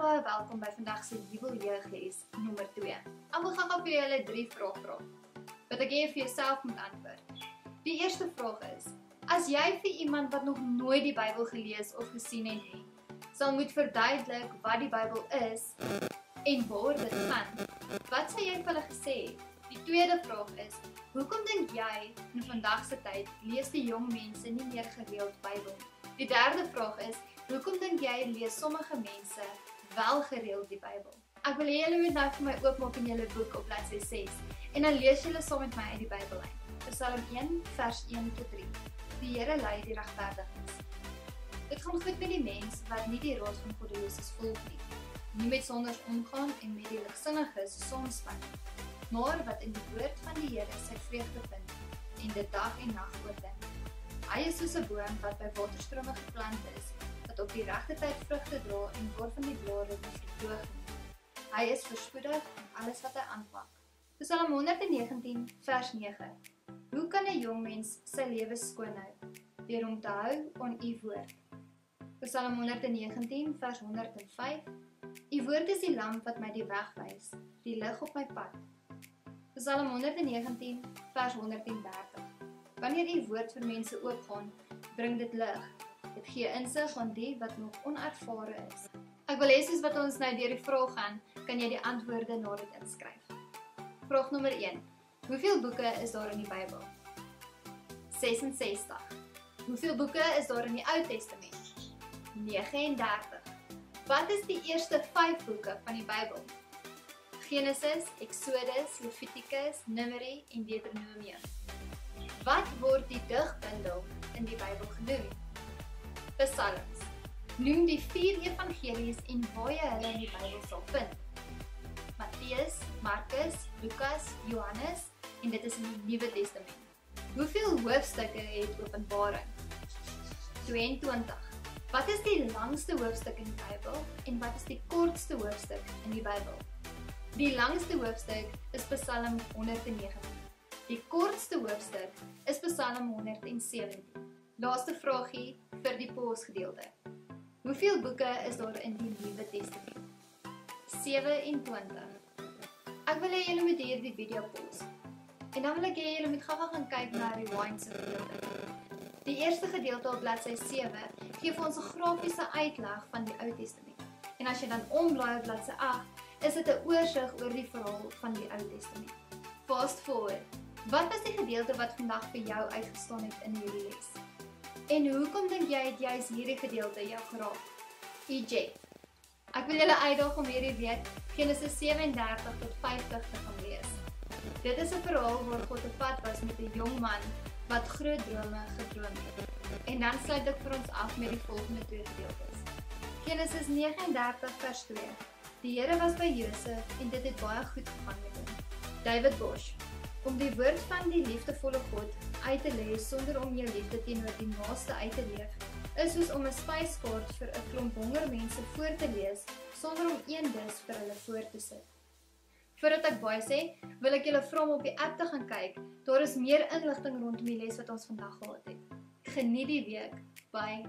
baie welkom by vandag se Bybeljeugles nommer 2. Almal gaan vir julle 3 vrae vra, wat ek vir jouself moet antwoord. Die eerste vraag is, as jy vir iemand wat nog nooit die Bybel gelees of gesien het, sal moet verduidelik wat die Bybel is en waar dit gaan, wat sou jy vir hulle gesê het? Die tweede vraag is, hoekom dink jy in vandag se tyd lees die jong mense nie meer gereeld Bybel? Die derde vraag is, hoekom dink jy lees sommige mense wel gereeld die Bybel? Ek wil hê julle moet nou vir my oopmaak in julle boek op bladsy 6 en dan lees julle saam met my uit die Bybel uit. Psalm 1 vers 1 tot 3. Die Here lei die regverdiges. Dit gaan goed met die mens wat nie die raad van goddeloses volg nie met sonders omgaan en met die ligsinniges saamspan, maar wat in die woord van die Here sy vreugde vind en dit dag en nag oordink. Hy is soos 'n boom wat by waterstrome geplant is, wat op die regte tyd vrugte dra en waarvan die blare nie verdroog nie. Hy is voorspoedig in alles wat hy aanpak. Psalm 119 vers 9. Hoe kan 'n jong mens sy lewe skoon hou? Deur hom te hou aan u woord. Psalm 119 vers 105. U woord is die lamp wat my die weg wys, die lig op my pad. Psalm 119 vers 130. Wanneer u woord vir mense oopgaan, bring dit lig. Dit gee insig aan die wat nog onervare is. Ek wil hê soos wat ons nou deur die vraag gaan, kan jy die antwoorde na dit inskryf. Vraag nommer 1. Hoeveel boeke is daar in die Bybel? 66. Hoeveel boeke is daar in die Ou Testament? 39. Wat is die eerste 5 boeke van die Bybel? Genesis, Exodus, Levitikus, Numeri en Deuteronomium. Wat word die digbundel in die Bybel genoem? Psalms. Noem die 4 evangelies en waar jy hulle in die Bybel sal vind. Matteus, Markus, Lukas, Johannes en dit is in die Nuwe Testament. Hoeveel hoofstukke het Openbaring? 22. Wat is die langste hoofstuk in die Bybel en wat is die kortste hoofstuk in die Bybel? Die langste hoofstuk is Psalm 119. Die kortste hoofstuk is Psalm 117. Laaste vraagie vir die pausgedeelte. Hoeveel boeke is daar in die Nuwe Testament? 27. Ek wil hê julle moet hierdie video pause. En dan wil ek hê julle moet gou gaan kyk na die rewind se gedeelte. Die eerste gedeelte op bladsy 7 gee vir ons 'n grafiese uitleg van die Ou Testament. En as jy dan omblaai op bladsy 8, is dit 'n oorsig oor die verhaal van die Ou Testament. Fast forward. Wat was die gedeelte wat vandag vir jou uitgestaan het in hierdie les? En hoekom dink jy het juist hierdie gedeelte jou geraak? Eject. Ek wil julle uitdaag om hierdie week Genesis 37 tot 50 te gaan lees. Dit is 'n verhaal waar God op pad was met 'n jong man wat groot drome gedroom het. En dan sluit ek vir ons af met die volgende 2 gedeeltes. Genesis 39 vers 2. Die Here was by Josef en dit het baie goed gegaan met hom. David Bosch. Om die woord van die liefdevolle God uit te lees sonder om jou liefde teenoor die naaste uit te leef, is soos om 'n spyskaart vir 'n klomp honger mense voor te lees sonder om een dis vir hulle voor te sit. Voordat ek baie sê, wil ek julle vra om op die app te gaan kyk. Daar is meer inligting rondom die les wat ons vandag gehad het. Geniet die week. Bye.